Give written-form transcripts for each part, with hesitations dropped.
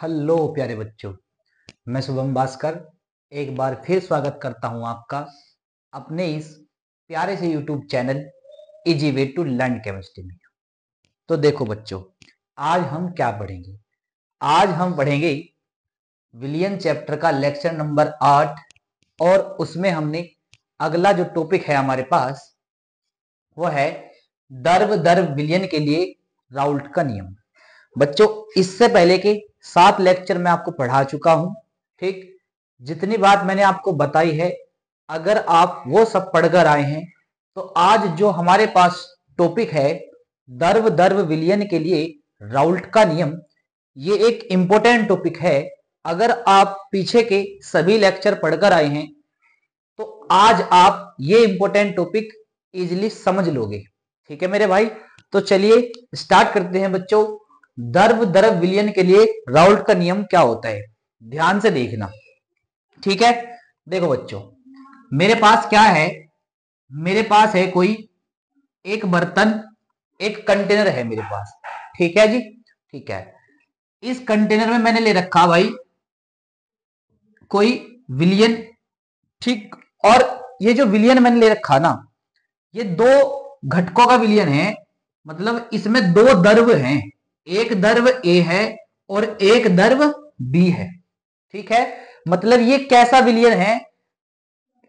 Hello प्यारे बच्चों, मैं शुभम भास्कर एक बार फिर स्वागत करता हूं आपका अपने इस प्यारे से YouTube channel easy way to learn chemistry में। तो देखो बच्चों, आज हम क्या पढ़ेंगे? आज हम पढ़ेंगे विलियन चैप्टर का लेक्चर नंबर 8 और उसमें हमने अगला जो टॉपिक है हमारे पास वो है द्रव द्रव विलयन के लिए राउल्ट का नियम। बच्चों, इससे पहले के 7 लेक्चर मैं आपको पढ़ा चुका हूं। ठीक, जितनी बात मैंने आपको बताई है, अगर आप वो सब पढ़कर आए हैं तो आज जो हमारे पास टॉपिक है द्रव द्रव विलयन के लिए राउल्ट का नियम, ये एक इंपॉर्टेंट टॉपिक है। अगर आप पीछे के सभी लेक्चर पढ़कर आए हैं तो आज आप ये इंपॉर्टेंट टॉपिक इजीली समझ लोगे। ठीक है मेरे भाई, तो चलिए स्टार्ट करते हैं बच्चों। द्रव द्रव विलयन के लिए राउल्ट का नियम क्या होता है, ध्यान से देखना। ठीक है, देखो बच्चों, मेरे पास क्या है? मेरे पास है कोई एक बर्तन, एक कंटेनर है मेरे पास। ठीक है जी, ठीक है। इस कंटेनर में मैंने ले रखा भाई कोई विलयन। ठीक, और ये जो विलयन मैंने ले रखा ना, ये दो घटकों का विलयन है। मतलब इसमें दो द्रव हैं, एक द्रव ए है और एक द्रव बी है। ठीक है, मतलब ये कैसा विलयन है?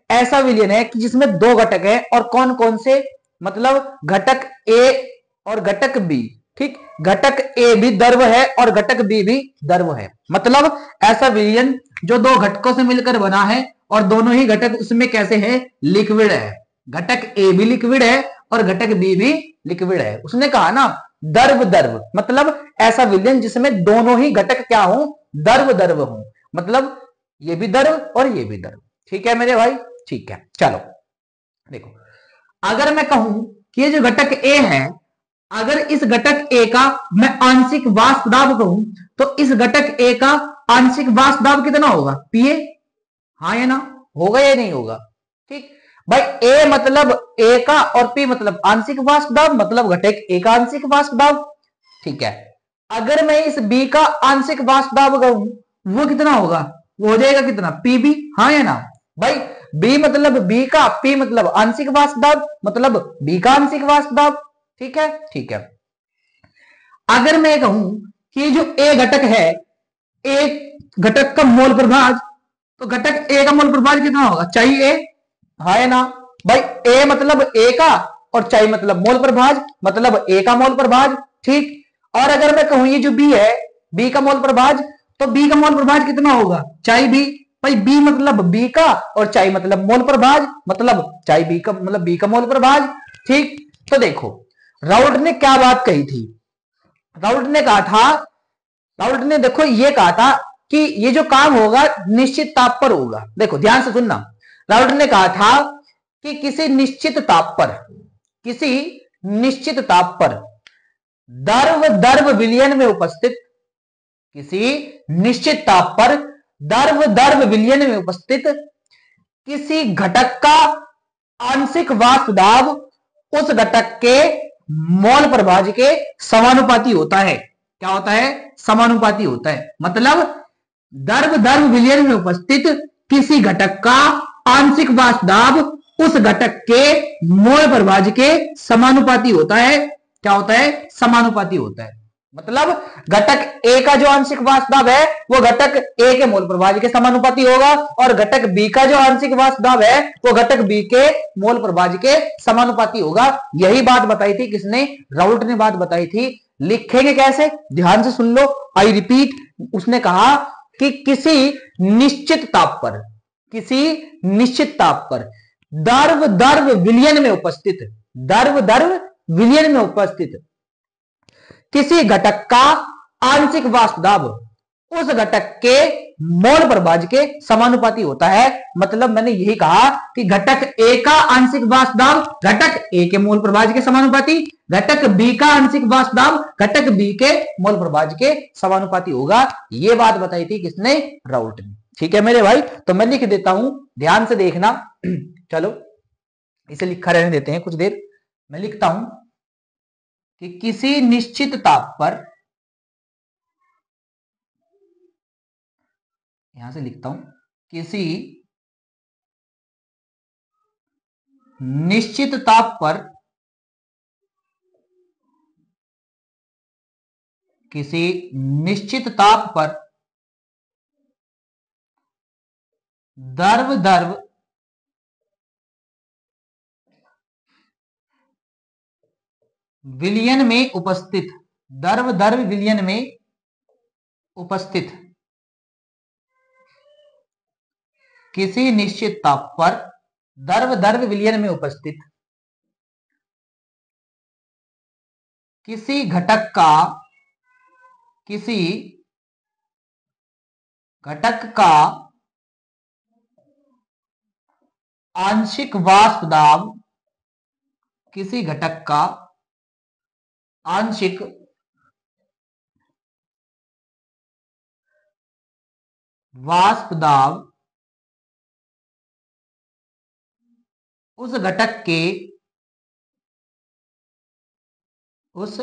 ऐसा विलयन है कि जिसमें दो घटक है। और कौन कौन से? मतलब घटक ए और घटक बी। ठीक, घटक ए भी द्रव है और घटक बी भी द्रव है। मतलब ऐसा विलयन जो दो घटकों से मिलकर बना है और दोनों ही घटक उसमें कैसे है? लिक्विड है। घटक ए भी लिक्विड है और घटक बी भी लिक्विड है। उसने कहा ना द्रव द्रव, मतलब ऐसा विलयन जिसमें दोनों ही घटक क्या हो? द्रव द्रव हो। मतलब ये भी द्रव और ये भी द्रव। ठीक है मेरे भाई, ठीक है। चलो देखो, अगर मैं कहूं कि ये जो घटक ए है, अगर इस घटक ए का मैं आंशिक वाष्प दाब कहूं तो इस घटक ए का आंशिक वाष्प दाब कितना होगा? पीए। हाँ या ना? होगा या नहीं होगा? ठीक भाई, ए मतलब ए का और पी मतलब आंशिक वाष्प दाब, मतलब घटक ए का आंशिक वाष्प दाब। ठीक है, अगर मैं इस बी का आंशिक वाष्प दाब कहूं वो कितना होगा? वो हो जाएगा कितना? पीबी। हाँ या ना भाई? बी मतलब बी का, पी मतलब आंशिक वाष्प दाब, मतलब बी का आंशिक वाष्प दाब। ठीक है, ठीक है। अगर मैं कहूं कि जो ए घटक है, एक घटक का मोल प्रभाज, तो घटक ए का मोल प्रभाज कितना होगा? चाहिए। हाँ या ना भाई? ए मतलब ए का और चाई मतलब मोल प्रभाज, मतलब ए का मोल प्रभाज। ठीक, और अगर मैं कहूं ये जो बी है, बी का मोल प्रभाज, तो बी का मोल प्रभाज कितना होगा? चाई बी। भाई बी मतलब बी का और चाई मतलब मोल प्रभाज, मतलब चाई बी का, मतलब बी का मोल प्रभाज। ठीक, तो देखो राउल्ट ने क्या बात कही थी? राउल्ट ने कहा था, राउल्ट ने देखो ये कहा था कि ये जो काम होगा निश्चित ताप पर होगा। देखो ध्यान से सुनना, राउल्ट ने कहा था कि किसी निश्चित ताप पर, किसी निश्चित ताप पर द्रव द्रव विलयन में उपस्थित, किसी निश्चित ताप पर द्रव द्रव विलयन में उपस्थित किसी घटक का आंशिक वाष्प दाब उस घटक के मोल प्रभाज के समानुपाती होता है। क्या होता है? समानुपाती होता है। मतलब द्रव द्रव विलयन में उपस्थित किसी घटक का आंशिक वाष्प दाब उस घटक के मोल प्रभाज के समानुपाती होता है। क्या होता है? समानुपाती होता है। मतलब घटक ए का जो आंशिक वाष्प दाब है वो घटक ए के मोल प्रभाज के समानुपाती होगा, और घटक बी का जो आंशिक वाष्प दाब है वो घटक बी के मोल प्रभाज के समानुपाती होगा। यही बात बताई थी किसने? राउल्ट ने बात बताई थी। लिखेंगे कैसे? ध्यान से सुन लो, आई रिपीट। उसने कहा कि किसी निश्चित ताप पर, किसी निश्चित ताप पर द्रव द्रव विलयन में उपस्थित, द्रव द्रव विलयन में उपस्थित किसी घटक का आंशिक वाष्प दाब उस घटक के मोल प्रभाज के समानुपाती होता है। मतलब मैंने यही कहा कि घटक ए का आंशिक वाष्प दाब घटक ए के मोल प्रभाज के समानुपाती, घटक बी का आंशिक वाष्प दाब घटक बी के मोल प्रभाज के समानुपाती होगा। यह बात बताई थी किसने? राउल्ट ने। ठीक है मेरे भाई, तो मैं लिख देता हूं, ध्यान से देखना। चलो इसे लिखा रहने देते हैं कुछ देर। मैं लिखता हूं कि किसी निश्चित ताप पर, यहां से लिखता हूं, किसी निश्चित ताप पर, किसी निश्चित ताप पर द्रव द्रव विलयन में उपस्थित, द्रव द्रव विलयन में उपस्थित, किसी निश्चित ताप पर द्रव द्रव विलयन में उपस्थित किसी घटक का, किसी घटक का आंशिक वाष्प दाब, किसी घटक का आंशिक वाष्प दाब उस घटक के, उस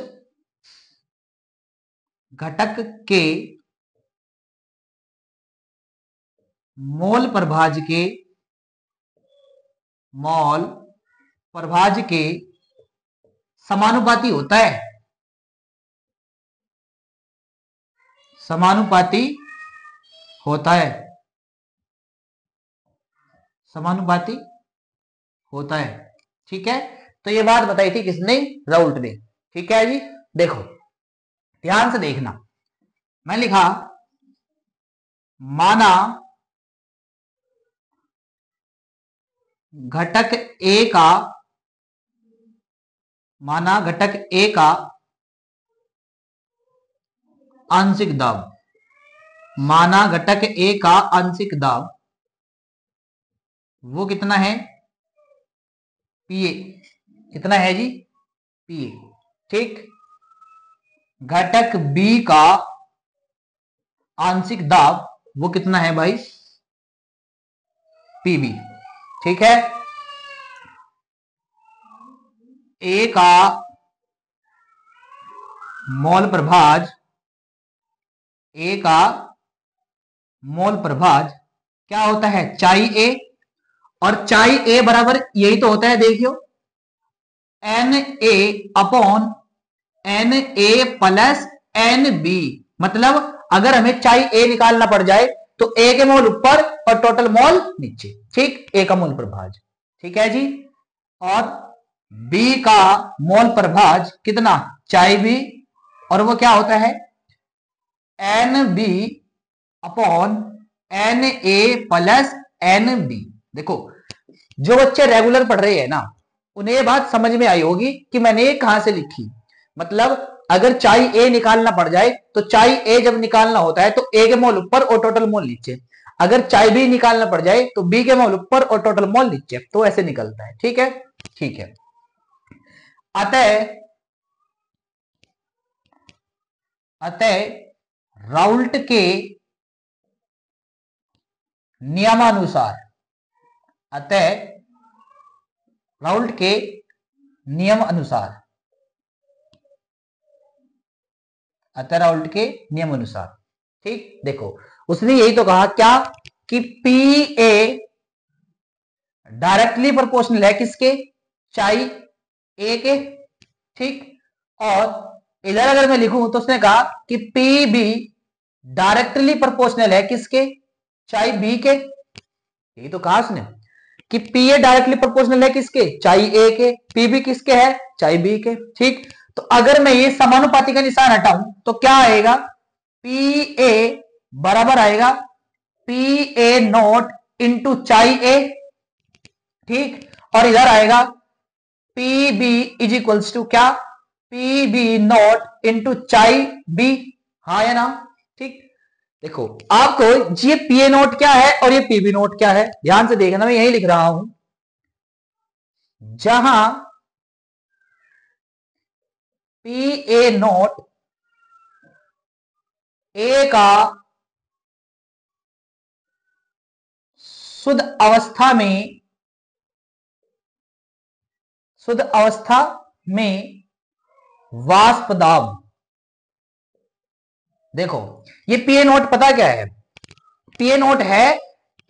घटक के मोल प्रभाज के, मोल प्रभाज के समानुपाती होता है, समानुपाती होता है, समानुपाती होता है। ठीक है, तो ये बात बताई थी किसने? राउल्ट ने। ठीक है जी, देखो ध्यान से देखना, मैं लिखा माना घटक ए का, माना घटक ए का आंशिक दाब, माना घटक ए का आंशिक दाब वो कितना है? पीए। कितना है जी? पीए। ठीक, घटक बी का आंशिक दाब वो कितना है भाई? पीबी। ठीक है, ए का मोल प्रभाज, ए का मोल प्रभाज क्या होता है? चाई ए, और चाई ए बराबर यही तो होता है, देखियो n A upon n A plus n B. मतलब अगर हमें चाई ए निकालना पड़ जाए तो ए के मोल ऊपर और टोटल मोल नीचे। ठीक, ए का मोल प्रभाज। ठीक है जी, और बी का मोल प्रभाज कितना? चाई बी, और वो क्या होता है? N B upon n A plus n B. देखो जो बच्चे रेगुलर पढ़ रहे हैं ना, उन्हें ये बात समझ में आई होगी कि मैंने ये कहां से लिखी। मतलब अगर चाई ए निकालना पड़ जाए तो चाई ए जब निकालना होता है तो ए के मोल ऊपर और टोटल मोल नीचे। अगर चाई बी निकालना पड़ जाए तो बी के मोल ऊपर और टोटल मोल नीचे, तो ऐसे निकलता है। ठीक है, ठीक है। अतः राउल्ट के नियमानुसार, अतः राउल्ट के नियम अनुसार, अतः राउल्ट के नियम अनुसार, ठीक, देखो उसने यही तो कहा क्या कि पी ए डायरेक्टली प्रोपोर्शनल है किसके? चाई ए के। ठीक, और इधर अगर मैं लिखूं तो उसने कहा कि पी बी डायरेक्टली प्रोपोर्शनल है किसके? चाई बी के। यही तो कहा उसने कि पी ए डायरेक्टली प्रोपोर्शनल है किसके? चाई ए के। पी बी किसके है? चाई बी के। ठीक, तो अगर मैं ये समानुपाती का निशान हटाऊं तो क्या आएगा? पी ए बराबर आएगा पी ए नॉट इंटू चाई ए। ठीक, और इधर आएगा P B is equals to क्या? P B naught into chi B. हाँ या ना? ठीक, देखो आपको ये पी ए नोट क्या है और ये पी बी नोट क्या है ध्यान से देखना, मैं यही लिख रहा हूं। जहां पी ए नोट ए का शुद्ध अवस्था में, शुद्ध अवस्था में वाष्प दाब, देखो ये पी ए नोट पता क्या है? पीए नोट है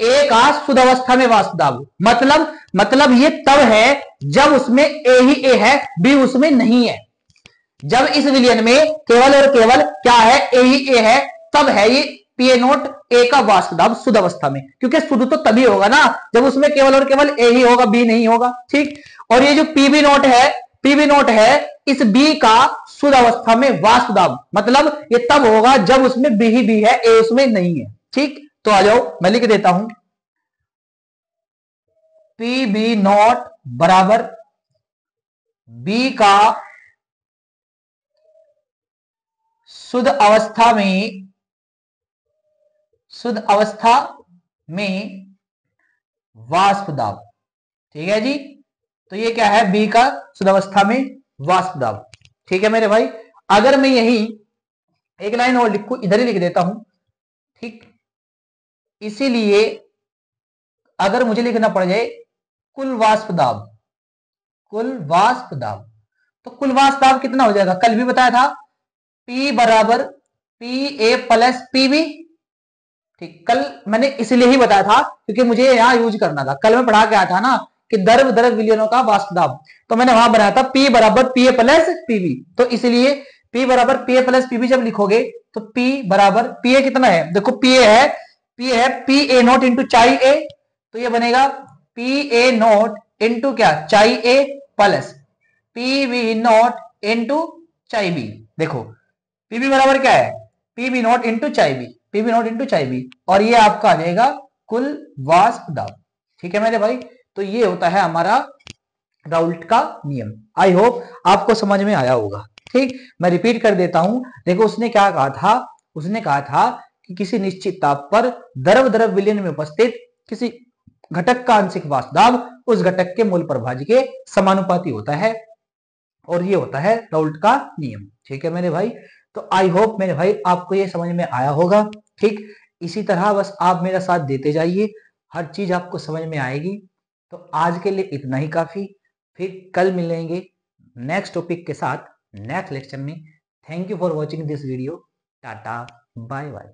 ए का शुद्ध अवस्था में वाष्प दाब। मतलब ये तब है जब उसमें ए ही ए है, बी उसमें नहीं है। जब इस विलयन में केवल और केवल क्या है, ए ही ए है, तब है ये पीए नोट ए का वाष्प दाब शुद्ध अवस्था में। क्योंकि शुद्ध तो तभी होगा ना जब उसमें केवल और केवल ए ही होगा, बी नहीं होगा। ठीक, और ये जो पीबी नोट है इस बी का शुद्ध अवस्था में वाष्प दाब, मतलब ये तब होगा जब उसमें बी ही बी है, ए उसमें नहीं है। ठीक, तो आ जाओ मैं लिख देता हूं, पीबी नॉट बराबर बी का शुद्ध अवस्था में वाष्प दाब। ठीक है जी, तो ये क्या है, बी का शुद्ध अवस्था में वाष्प दाब। ठीक है मेरे भाई, अगर मैं यही एक लाइन और लिखूं, इधर ही लिख देता हूं। ठीक, इसीलिए अगर मुझे लिखना पड़ जाए कुल वाष्प दाब, तो कुल वाष्प दाब कितना हो जाएगा, कल भी बताया था, P बराबर पी ए प्लस पीबी। ठीक, कल मैंने इसलिए ही बताया था क्योंकि मुझे यहां यूज करना था। कल मैं पढ़ा के आया था ना कि द्रव विलयनों का वाष्प दाब, तो मैंने वहां बनाया था P बराबर पी ए प्लस पीबी। तो इसलिए P बराबर पी ए प्लस पीबी जब लिखोगे तो P बराबर पी ए कितना है, देखो पी है पी ए नोट इंटू चाई ए, तो ये बनेगा पी ए नोट इंटू क्या, chi A plus P V naught into chi B. देखो पीबी बराबर क्या है, PB naught into chi B, और ये आपका आ जाएगा कुल वाष्प दाब। ठीक है मेरे भाई, तो ये होता है हमारा राउल्ट का नियम। आई होप आपको समझ में आया होगा। ठीक, मैं रिपीट कर देता हूं। देखो उसने क्या कहा था, उसने कहा था कि किसी निश्चित ताप पर द्रव विलयन में उपस्थित किसी घटक का आंशिक वाष्प दाब उस घटक के मूल प्रभाज्य के समानुपाती होता है, और ये होता है राउल्ट का नियम। ठीक है मेरे भाई, तो आई होप मेरे भाई आपको ये समझ में आया होगा। ठीक, इसी तरह बस आप मेरा साथ देते जाइए, हर चीज आपको समझ में आएगी। तो आज के लिए इतना ही काफी, फिर कल मिलेंगे नेक्स्ट टॉपिक के साथ नेक्स्ट लेक्चर में। Thank you for watching this video. Tata bye bye.